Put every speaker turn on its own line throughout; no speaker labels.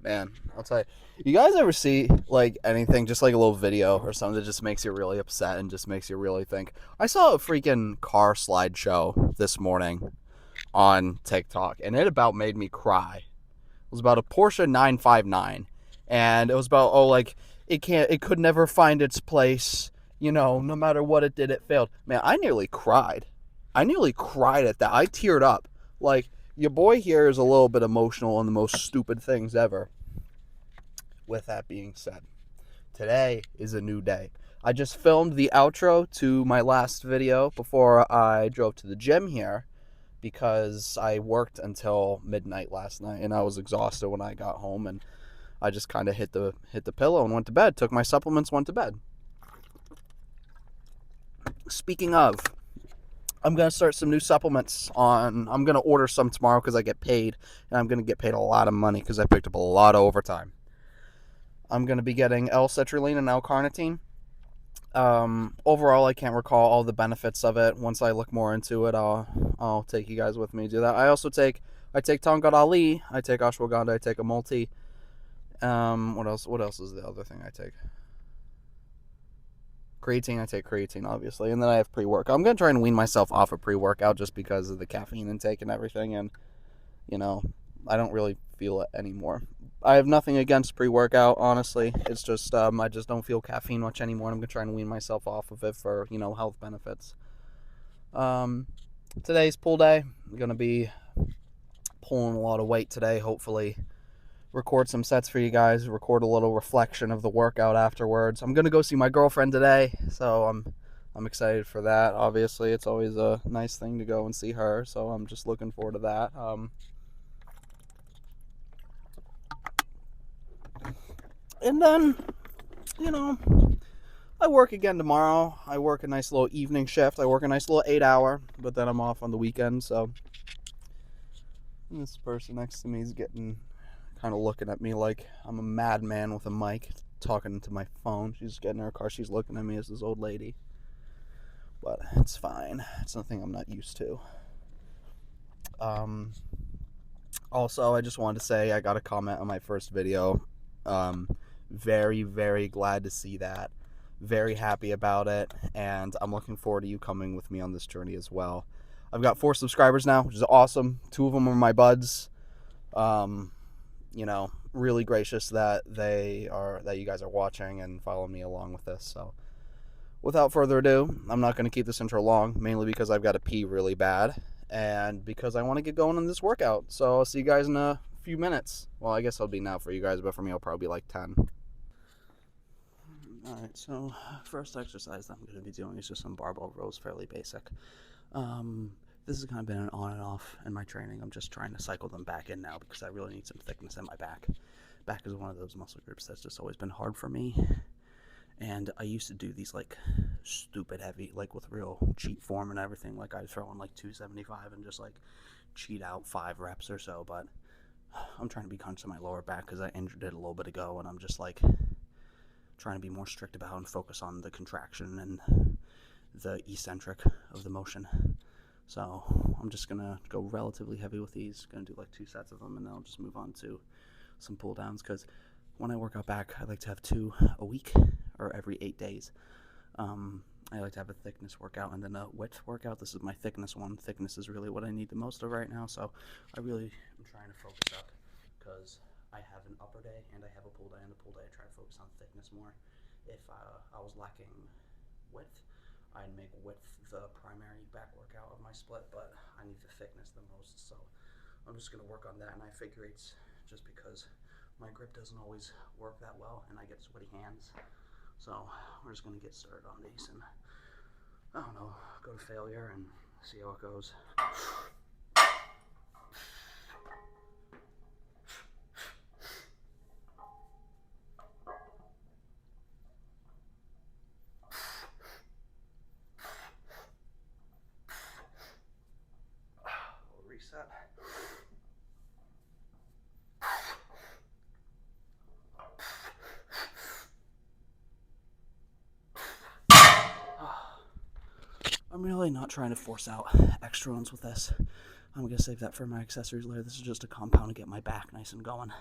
Man, I'll tell you. You guys ever see like anything, just like a little video or something that just makes you really upset and just makes you really think? I saw a freaking car slideshow this morning on TikTok, and it about made me cry. It was about a Porsche 959, and it was about like it could never find its place. No matter what it did, it failed. Man, I nearly cried. I nearly cried at that. I teared up. Like, your boy here is a little bit emotional on the most stupid things ever. With that being said, today is a new day. I just filmed the outro to my last video before I drove to the gym here because I worked until midnight last night and I was exhausted when I got home, and I just kind of hit the pillow and went to bed. Took my supplements, went to bed. Speaking of, I'm gonna start some new supplements I'm gonna order some tomorrow because I get paid, and I'm gonna get paid a lot of money because I picked up a lot of overtime. I'm gonna be getting L-citrulline and L-carnitine. Overall, I can't recall all the benefits of it. Once I look more into it, I'll take you guys with me to do that. I take Tongat Ali, I take ashwagandha, I take a multi. What else? What else is the other thing I take? Creatine, I take creatine, obviously, and then I have pre-workout. I'm gonna try and wean myself off of pre-workout just because of the caffeine intake and everything, and you know, I don't really feel it anymore. I have nothing against pre-workout, honestly. It's just I just don't feel caffeine much anymore. I'm gonna try and wean myself off of it for health benefits. Um, Today's pull day. I'm gonna be pulling a lot of weight today. Hopefully, record some sets for you guys. Record a little reflection of the workout afterwards. I'm gonna go see my girlfriend today, so I'm excited for that. Obviously, it's always a nice thing to go and see her, so I'm just looking forward to that. And then, you know, I work again tomorrow. I work a nice little evening shift. I work a nice little 8 hour, but then I'm off on the weekend. So this person next to me is getting kind of looking at me like I'm a madman with a mic talking into my phone. She's getting in her car. She's looking at me as this old lady. But it's fine. It's nothing I'm not used to. Also, I just wanted to say I got a comment on my first video. Very, very glad to see that. Very happy about it, and I'm looking forward to you coming with me on this journey as well. I've got 4 subscribers now, which is awesome. 2 of them are my buds. Really gracious that you guys are watching and following me along with this. So, without further ado, I'm not going to keep this intro long, mainly because I've got to pee really bad, and because I want to get going on this workout. So I'll see you guys in a few minutes. Well, I guess I'll be now for you guys, but for me, I'll probably be like 10. Alright, so first exercise that I'm going to be doing is just some barbell rows, fairly basic. This has kind of been an on and off in my training. I'm just trying to cycle them back in now because I really need some thickness in my back. Back is one of those muscle groups that's just always been hard for me. And I used to do these like stupid heavy, like with real cheat form and everything. Like I'd throw in like 275 and just like cheat out 5 reps or so. But I'm trying to be conscious of my lower back because I injured it a little bit ago, and I'm just like trying to be more strict about and focus on the contraction and the eccentric of the motion. So I'm just gonna go relatively heavy with these. Gonna do like 2 sets of them, and then I'll just move on to some pull downs, because when I work out back, I like to have 2 a week or every 8 days. I like to have a thickness workout and then a width workout. This is my thickness one. Thickness is really what I need the most of right now, so I really am trying to focus up because I have an upper day and I have a pull day. And the pull day I try to focus on thickness more. If I was lacking width, I'd make width the primary back workout of my split, but I need the thickness the most, so I'm just going to work on that. And I figure it's just because my grip doesn't always work that well and I get sweaty hands. So we're just going to get started on these and, I don't know, go to failure and see how it goes. Reset. I'm really not trying to force out extra ones with this. I'm going to save that for my accessories later. This is just a compound to get my back nice and going.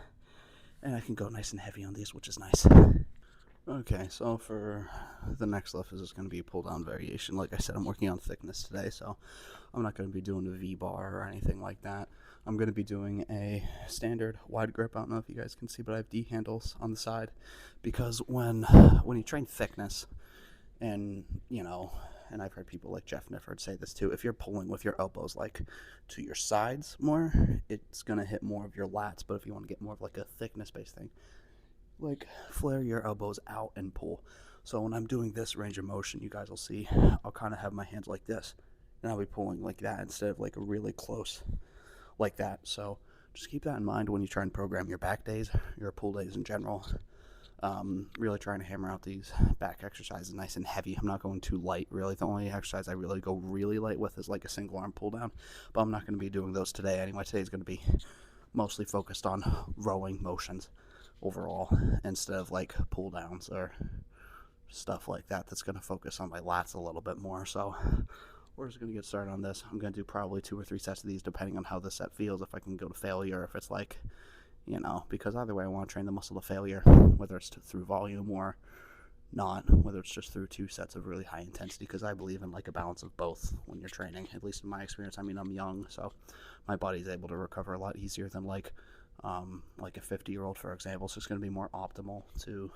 and I can go nice and heavy on these, which is nice. Okay, so for the next lift is just going to be a pull down variation. Like I said, I'm working on thickness today, so I'm not going to be doing a V-bar or anything like that. I'm going to be doing a standard wide grip. I don't know if you guys can see, but I have D handles on the side, because when you train thickness, and and I've heard people like Jeff Nifford say this too, if you're pulling with your elbows like to your sides more, it's going to hit more of your lats. But if you want to get more of like a thickness based thing, like flare your elbows out and pull. So when I'm doing this range of motion, you guys will see I'll kind of have my hands like this, and I'll be pulling like that instead of like a really close like that. So just keep that in mind when you try and program your back days, your pull days in general. Really trying to hammer out these back exercises nice and heavy. I'm not going too light, really. The only exercise I really go really light with is like a single arm pull down, but I'm not going to be doing those today anyway. Today's going to be mostly focused on rowing motions overall instead of like pull downs or stuff like that. That's going to focus on my lats a little bit more. So we're just going to get started on this. I'm going to do probably 2 or 3 sets of these depending on how the set feels, if I can go to failure, if it's like, because either way I want to train the muscle to failure, whether it's through volume or not, whether it's just through 2 sets of really high intensity, because I believe in like a balance of both when you're training, at least in my experience. I mean, I'm young, so my body's able to recover a lot easier than like a 50-year-old, for example. So it's going to be more optimal to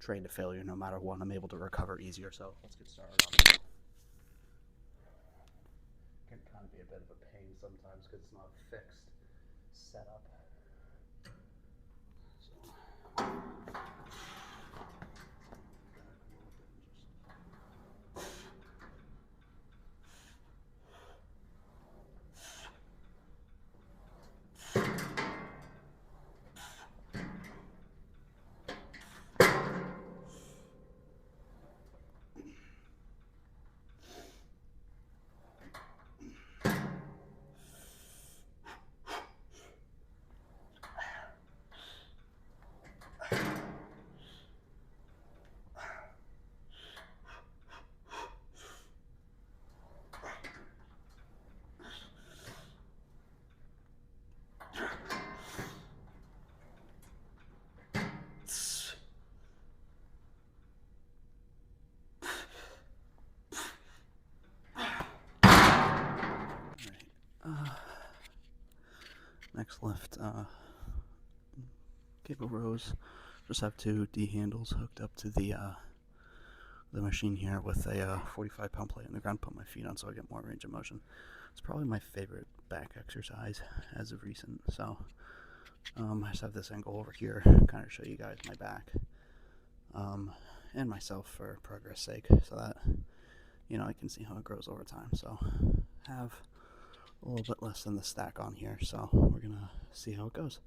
train to failure no matter what. I'm able to recover easier. So let's get started on it. It can kind of be a bit of a pain sometimes because it's not a fixed setup. Next lift, cable rows. Just have 2 D handles hooked up to the machine here with a 45-pound plate on the ground. Put my feet on so I get more range of motion. It's probably my favorite back exercise as of recent. So I just have this angle over here, kind of show you guys my back and myself for progress sake, so that I can see how it grows over time. So have a little bit less than the stack on here, so we're gonna see how it goes.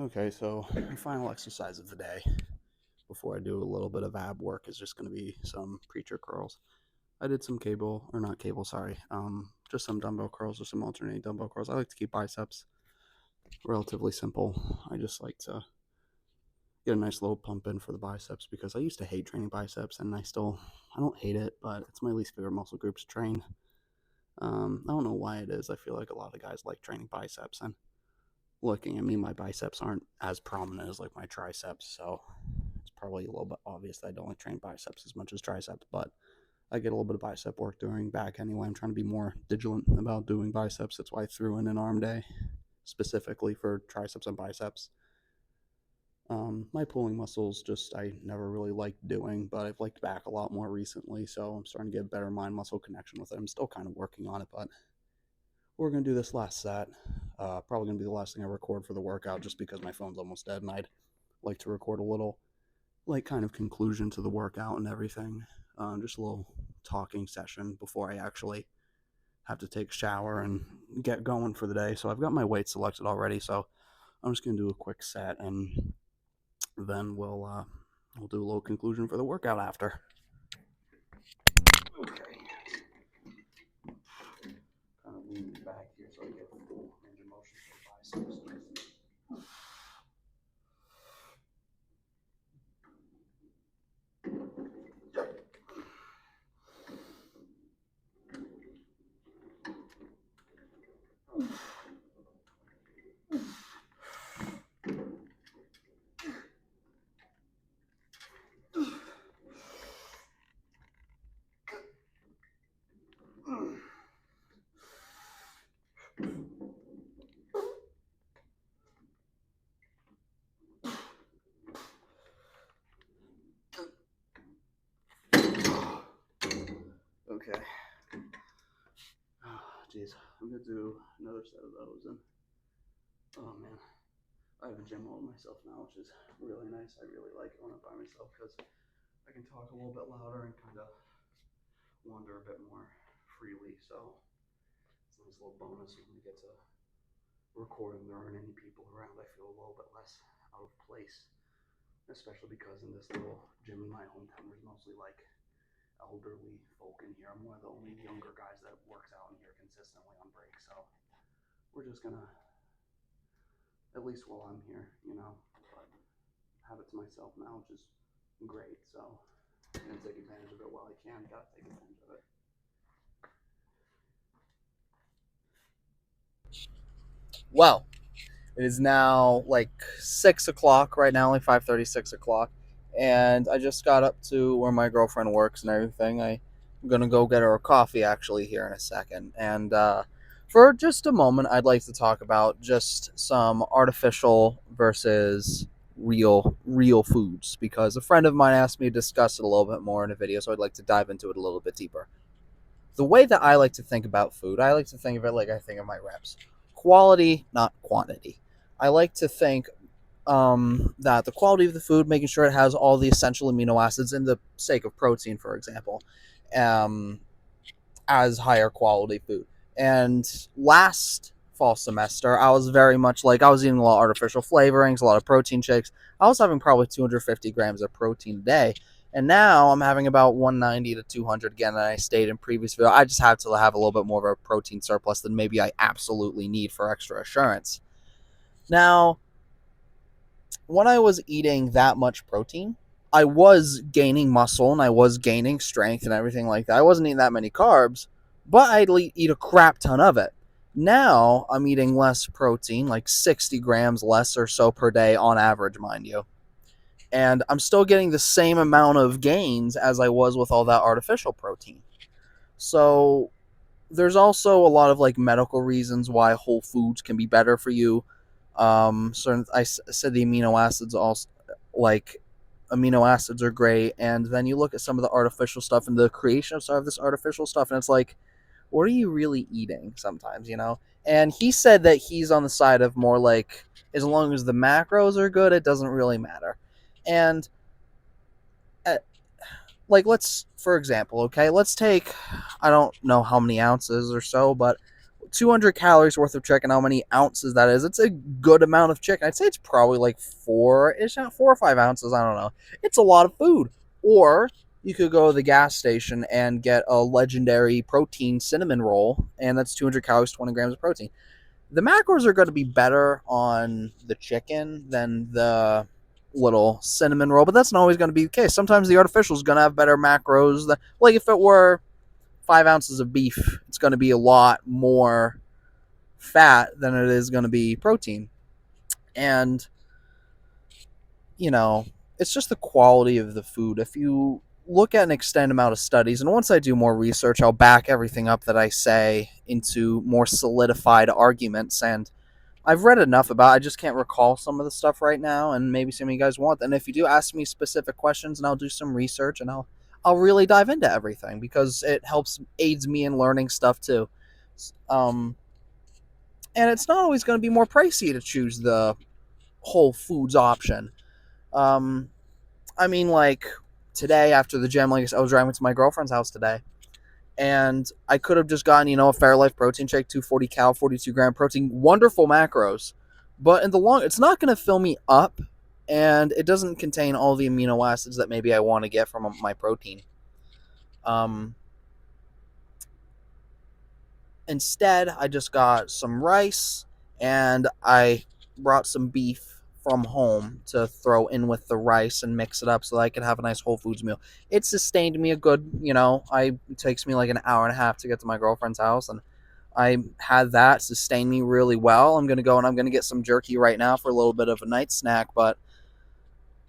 Okay, so the final exercise of the day before I do a little bit of ab work is just going to be some preacher curls. I did some just some dumbbell curls or some alternating dumbbell curls. I like to keep biceps relatively simple. I just like to get a nice little pump in for the biceps, because I used to hate training biceps, and I don't hate it, but it's my least favorite muscle group to train. I don't know why it is. I feel like a lot of guys like training biceps, and looking at me, my biceps aren't as prominent as like my triceps, so it's probably a little bit obvious that I don't like train biceps as much as triceps. But I get a little bit of bicep work during back anyway. I'm trying to be more vigilant about doing biceps. That's why I threw in an arm day specifically for triceps and biceps. My pulling muscles just I never really liked doing, but I've liked back a lot more recently, so I'm starting to get better mind muscle connection with it. I'm still kind of working on it, but we're gonna do this last set. Probably gonna be the last thing I record for the workout, just because my phone's almost dead, and I'd like to record a little like kind of conclusion to the workout and everything. Just a little talking session before I actually have to take a shower and get going for the day. So I've got my weight selected already, so I'm just gonna do a quick set and then we'll do a little conclusion for the workout after. Okay. Kind of lean back here so I get the full range of motion for biceps. Okay. Jeez, I'm gonna do another set of those, and oh man, I have a gym all to myself now, which is really nice. I really like it when I'm by myself because I can talk a little bit louder and kind of wander a bit more freely. So it's a nice little bonus when we get to recording. There aren't any people around. I feel a little bit less out of place, especially because in this little gym in my hometown, there's mostly like elderly folk in here. I'm one of the only younger guys that works out in here consistently on break. So we're just gonna, at least while I'm here, but have it to myself now, which is great. So I'm gonna take advantage of it while I can. Gotta take advantage of it.
Well, it is now like 6 o'clock right now, like 5:30, 6 o'clock, and I just got up to where my girlfriend works and everything. I'm gonna go get her a coffee actually here in a second, and for just a moment, I'd like to talk about just some artificial versus real foods because a friend of mine asked me to discuss it a little bit more in a video, so I'd like to dive into it a little bit deeper. The way that I like to think about food, I like to think of it like I think of my reps: quality, not quantity. I like to think that the quality of the food, making sure it has all the essential amino acids, in the sake of protein, for example, um, as higher quality food. And last fall semester, I was very much like I was eating a lot of artificial flavorings, a lot of protein shakes. I was having probably 250 grams of protein a day. And now I'm having about 190 to 200 again. And I stated in previous video, I just have to have a little bit more of a protein surplus than maybe I absolutely need for extra assurance. Now, when I was eating that much protein, I was gaining muscle and I was gaining strength and everything like that. I wasn't eating that many carbs, but I'd eat a crap ton of it. Now I'm eating less protein, like 60 grams less or so per day on average, mind you. And I'm still getting the same amount of gains as I was with all that artificial protein. So there's also a lot of like medical reasons why whole foods can be better for you. So I said the amino acids also, like amino acids are great, and then you look at some of the artificial stuff and the creation of some of this artificial stuff, and it's like, what are you really eating? Sometimes. And he said that he's on the side of more like, as long as the macros are good, it doesn't really matter. And like, let's, for example, okay, let's take, I don't know how many ounces or so, but 200 calories worth of chicken, how many ounces that is. It's a good amount of chicken. I'd say it's probably like 4 or 5 ounces. I don't know. It's a lot of food. Or you could go to the gas station and get a legendary protein cinnamon roll, and that's 200 calories, 20 grams of protein. The macros are going to be better on the chicken than the little cinnamon roll, but that's not always going to be the case. Sometimes the artificial is going to have better macros. Like if it were 5 ounces of beef, it's going to be a lot more fat than it is going to be protein. And, you know, it's just the quality of the food. If you look at an extended amount of studies, and once I do more research, I'll back everything up that I say into more solidified arguments. And I've read enough about it. I just can't recall some of the stuff right now, and maybe some of you guys want. And if you do ask me specific questions, and I'll do some research, and I'll really dive into everything because it helps aids me in learning stuff too. Um, and it's not always going to be more pricey to choose the Whole Foods option. Um, I mean, like today after the gym, like I said, I was driving to my girlfriend's house today, and I could have just gotten, a Fairlife protein shake, 240 cal, 42 gram protein, wonderful macros, but in the long, it's not going to fill me up, and it doesn't contain all the amino acids that maybe I want to get from my protein. Instead, I just got some rice, and I brought some beef from home to throw in with the rice and mix it up so that I could have a nice Whole Foods meal. It sustained me a good, it takes me like an hour and a half to get to my girlfriend's house, and I had that sustain me really well. I'm going to go and I'm going to get some jerky right now for a little bit of a night snack, but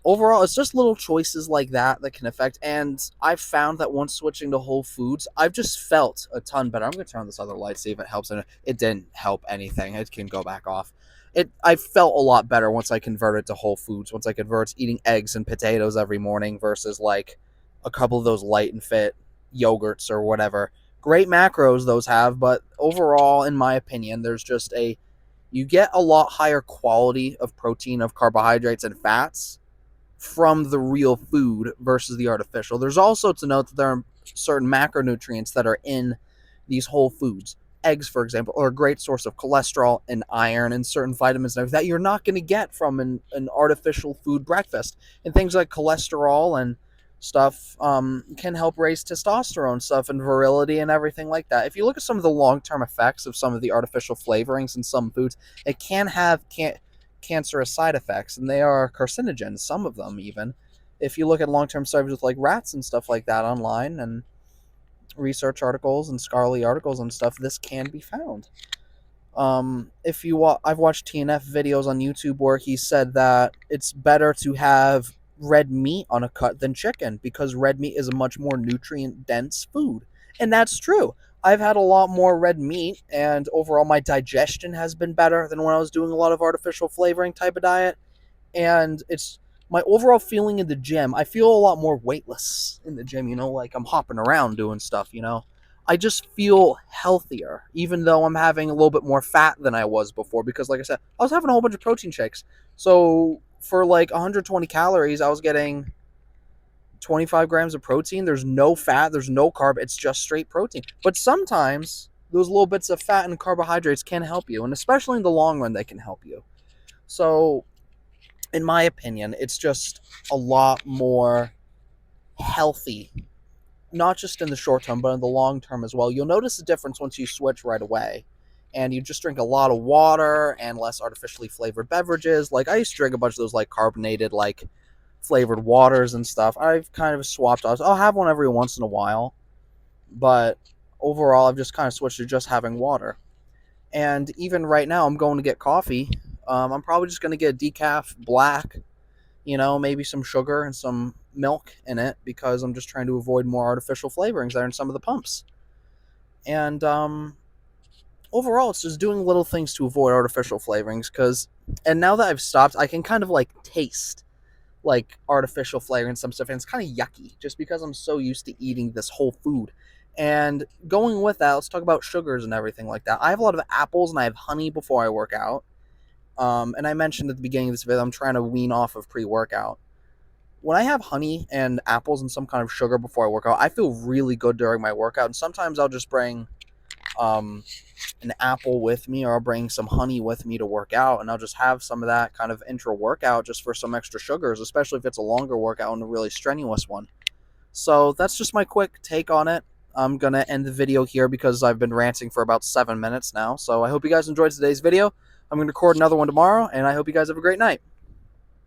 overall, it's just little choices like that can affect. And I've found that once switching to Whole Foods, I've just felt a ton better. I'm going to turn this other light, see if it helps. And it didn't help anything. It can go back off. I felt a lot better once I converted to Whole Foods. Once I converted to eating eggs and potatoes every morning versus like a couple of those light and fit yogurts or whatever. Great macros those have, but overall, in my opinion, you get a lot higher quality of protein, of carbohydrates, and fats from the real food versus the artificial. There's also to note that there are certain macronutrients that are in these whole foods. Eggs, for example, are a great source of cholesterol and iron and certain vitamins that you're not going to get from an artificial food breakfast. And things like cholesterol and stuff can help raise testosterone stuff and virility and everything like that. If you look at some of the long-term effects of some of the artificial flavorings in some foods, it can have cancerous side effects, and they are carcinogens, some of them even. If you look at long-term studies with like rats and stuff like that online and research articles and scholarly articles and stuff, this can be found. I've watched TNF videos on YouTube where he said that it's better to have red meat on a cut than chicken because red meat is a much more nutrient dense food, and that's true. I've had a lot more red meat, and overall my digestion has been better than when I was doing a lot of artificial flavoring type of diet. And it's my overall feeling in the gym. I feel a lot more weightless in the gym, like I'm hopping around doing stuff, I just feel healthier, even though I'm having a little bit more fat than I was before, because like I said, I was having a whole bunch of protein shakes. So for like 120 calories, I was getting 25 grams of protein. There's no fat, there's no carb, it's just straight protein. But sometimes those little bits of fat and carbohydrates can help you, and especially in the long run, they can help you. So, in my opinion, it's just a lot more healthy, not just in the short term, but in the long term as well. You'll notice a difference once you switch right away, and you just drink a lot of water and less artificially flavored beverages. Like I used to drink a bunch of those like carbonated, like flavored waters and stuff. I've kind of swapped off. I'll have one every once in a while, but overall I've just kind of switched to just having water. And even right now I'm going to get coffee. I'm probably just going to get a decaf black, maybe some sugar and some milk in it, because I'm just trying to avoid more artificial flavorings that are in some of the pumps. And overall it's just doing little things to avoid artificial flavorings, and now that I've stopped, I can kind of like taste like artificial flavor and some stuff, and it's kind of yucky just because I'm so used to eating this whole food. And going with that, let's talk about sugars and everything like that. I have a lot of apples and I have honey before I work out. And I mentioned at the beginning of this video, I'm trying to wean off of pre-workout. When I have honey and apples and some kind of sugar before I work out, I feel really good during my workout. And sometimes I'll just bring an apple with me, or I'll bring some honey with me to work out, and I'll just have some of that kind of intra-workout just for some extra sugars, especially if it's a longer workout and a really strenuous one. So that's just my quick take on it. I'm going to end the video here because I've been ranting for about 7 minutes now. So I hope you guys enjoyed today's video. I'm going to record another one tomorrow, and I hope you guys have a great night.